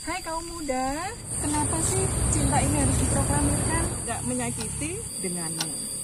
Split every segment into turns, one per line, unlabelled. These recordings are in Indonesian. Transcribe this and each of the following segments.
Hai kaum muda, kenapa sih cinta ini harus diproklamirkan? Gak menyakiti denganmu.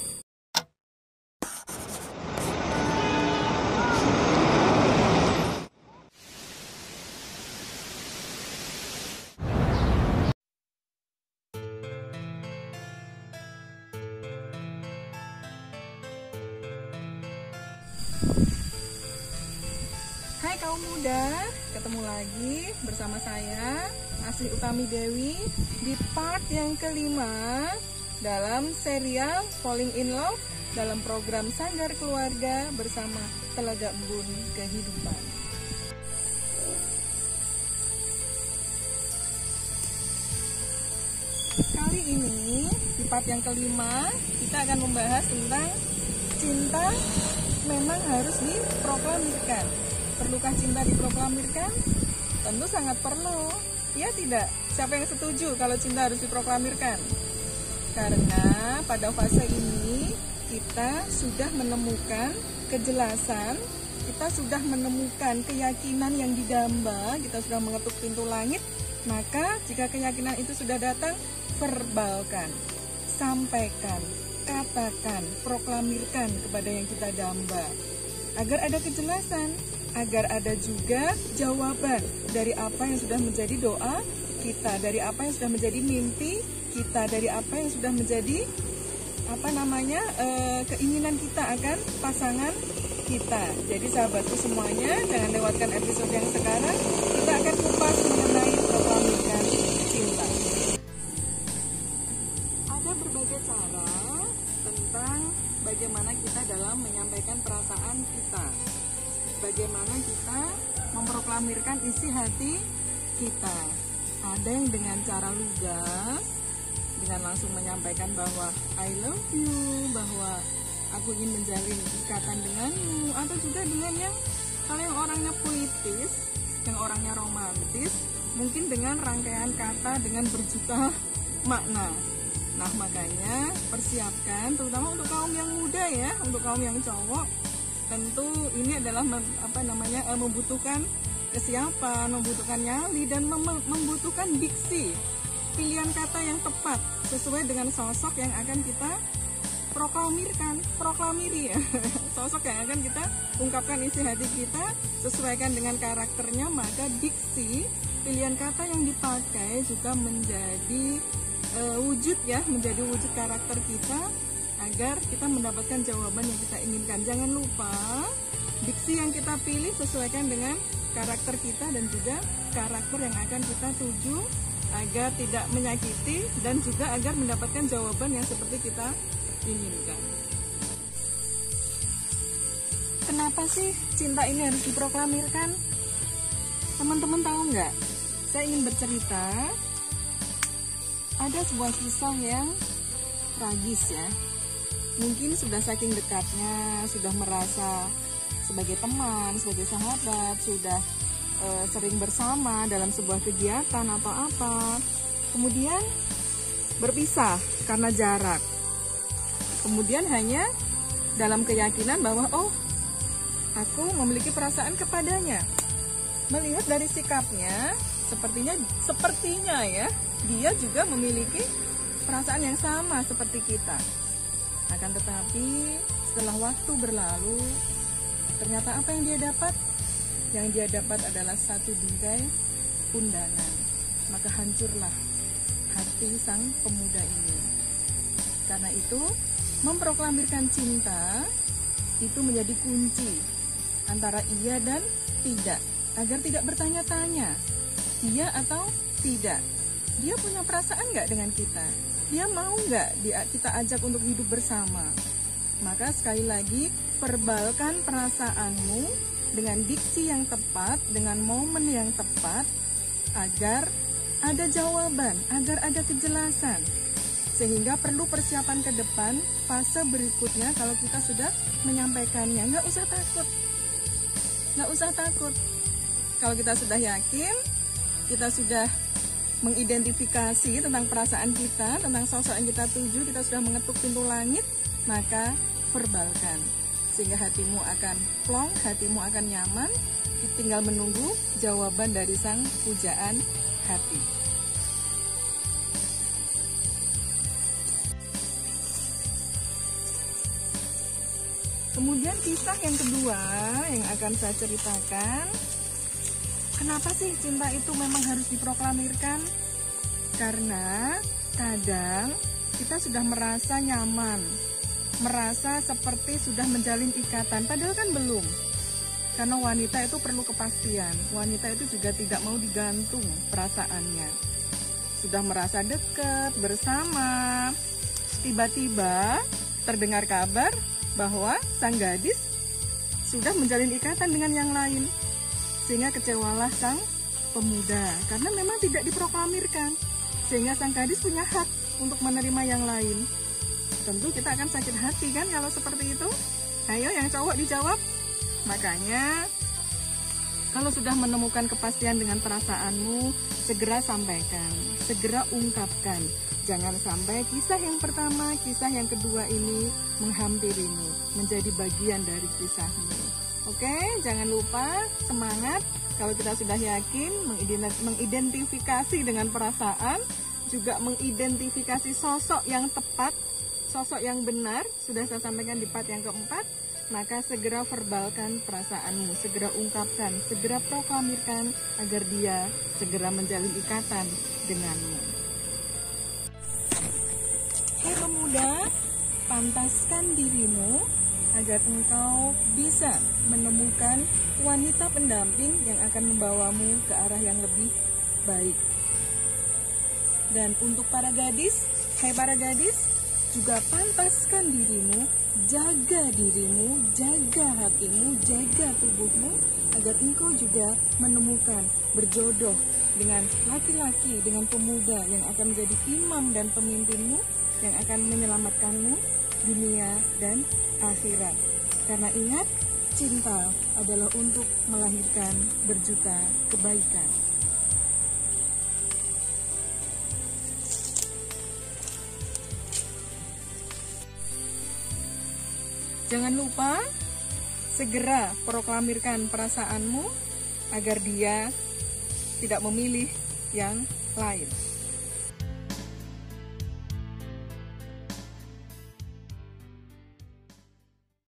Hai kaum muda, ketemu lagi bersama saya Asli Utami Dewi di part yang kelima dalam serial Falling in Love dalam program Sanggar Keluarga bersama Telaga Embun Kehidupan. Kali ini di part yang kelima kita akan membahas tentang cinta memang harus diproklamirkan. Perlukah cinta diproklamirkan? Tentu sangat perlu. Ya tidak? Siapa yang setuju kalau cinta harus diproklamirkan? Karena pada fase ini kita sudah menemukan kejelasan, kita sudah menemukan keyakinan yang didamba, kita sudah mengetuk pintu langit. Maka jika keyakinan itu sudah datang, verbalkan, sampaikan, katakan, proklamirkan kepada yang kita damba. Agar ada kejelasan, agar ada juga jawaban dari apa yang sudah menjadi doa kita, dari apa yang sudah menjadi mimpi kita, dari apa yang sudah menjadi keinginan kita akan pasangan kita. Jadi sahabatku semuanya, jangan lewatkan episode yang sekarang. Kita akan kupas mengenai proklamirkan cinta. Ada berbagai cara tentang bagaimana kita dalam menyampaikan perasaan kita, bagaimana kita memproklamirkan isi hati kita. Ada yang dengan cara lugas, dengan langsung menyampaikan bahwa I love you, bahwa aku ingin menjalin ikatan denganmu, atau juga dengan yang kalau yang orangnya puitis, yang orangnya romantis, mungkin dengan rangkaian kata dengan berjuta makna. Nah, makanya persiapkan, terutama untuk kaum yang muda ya, untuk kaum yang cowok, tentu ini adalah membutuhkan kesiapan, membutuhkan nyali, dan membutuhkan diksi, pilihan kata yang tepat sesuai dengan sosok yang akan kita proklamiri ya. Sosok yang akan kita ungkapkan isi hati kita, sesuaikan dengan karakternya, maka diksi, pilihan kata yang dipakai juga menjadi menjadi wujud karakter kita agar kita mendapatkan jawaban yang kita inginkan. Jangan lupa diksi yang kita pilih sesuaikan dengan karakter kita dan juga karakter yang akan kita tuju agar tidak menyakiti dan juga agar mendapatkan jawaban yang seperti kita inginkan. Kenapa sih cinta ini harus diproklamirkan? Teman-teman tahu nggak? Saya ingin bercerita. Ada sebuah kisah yang tragis ya. Mungkin sudah saking dekatnya, sudah merasa sebagai teman, sebagai sahabat, sudah sering bersama dalam sebuah kegiatan atau apa. Kemudian berpisah karena jarak. Kemudian hanya dalam keyakinan bahwa aku memiliki perasaan kepadanya. Melihat dari sikapnya, sepertinya ya, dia juga memiliki perasaan yang sama seperti kita. Akan tetapi setelah waktu berlalu, ternyata apa yang dia dapat? Yang dia dapat adalah satu bingkai undangan. Maka hancurlah hati sang pemuda ini. Karena itu, memproklamirkan cinta itu menjadi kunci antara iya dan tidak, agar tidak bertanya-tanya iya atau tidak. Dia punya perasaan nggak dengan kita? Dia mau nggak kita ajak untuk hidup bersama? Maka sekali lagi, verbalkan perasaanmu dengan diksi yang tepat, dengan momen yang tepat, agar ada jawaban, agar ada kejelasan. Sehingga perlu persiapan ke depan, fase berikutnya kalau kita sudah menyampaikannya. Nggak usah takut. Kalau kita sudah yakin, kita sudah mengidentifikasi tentang perasaan kita, tentang sosok yang kita tuju, kita sudah mengetuk pintu langit, maka verbalkan. Sehingga hatimu akan plong, hatimu akan nyaman, tinggal menunggu jawaban dari sang pujaan hati. Kemudian kisah yang kedua yang akan saya ceritakan, kenapa sih cinta itu memang harus diproklamirkan? Karena kadang kita sudah merasa nyaman, merasa seperti sudah menjalin ikatan, padahal kan belum. Karena wanita itu perlu kepastian, wanita itu juga tidak mau digantung perasaannya. Sudah merasa dekat, bersama, tiba-tiba terdengar kabar bahwa sang gadis sudah menjalin ikatan dengan yang lain. Sehingga kecewalah sang pemuda, karena memang tidak diproklamirkan. Sehingga sang gadis punya hak untuk menerima yang lain. Tentu kita akan sakit hati kan kalau seperti itu. Ayo yang cowok dijawab. Makanya kalau sudah menemukan kepastian dengan perasaanmu, segera sampaikan, segera ungkapkan. Jangan sampai kisah yang pertama, kisah yang kedua ini menghampirimu, menjadi bagian dari kisahmu. Oke, jangan lupa semangat. Kalau kita sudah yakin, mengidentifikasi dengan perasaan, juga mengidentifikasi sosok yang tepat, sosok yang benar, sudah saya sampaikan di part yang keempat, maka segera verbalkan perasaanmu, segera ungkapkan, segera proklamirkan agar dia segera menjalin ikatan denganmu. Hai pemuda, pantaskan dirimu agar engkau bisa menemukan wanita pendamping yang akan membawamu ke arah yang lebih baik. Dan untuk para gadis, hai para gadis, juga pantaskan dirimu, jaga dirimu, jaga hatimu, jaga tubuhmu, agar engkau juga menemukan, berjodoh dengan laki-laki, dengan pemuda yang akan menjadi imam dan pemimpinmu, yang akan menyelamatkanmu dunia dan akhirat. Karena ingat, cinta adalah untuk melahirkan berjuta kebaikan. Jangan lupa segera proklamirkan perasaanmu agar dia tidak memilih yang lain.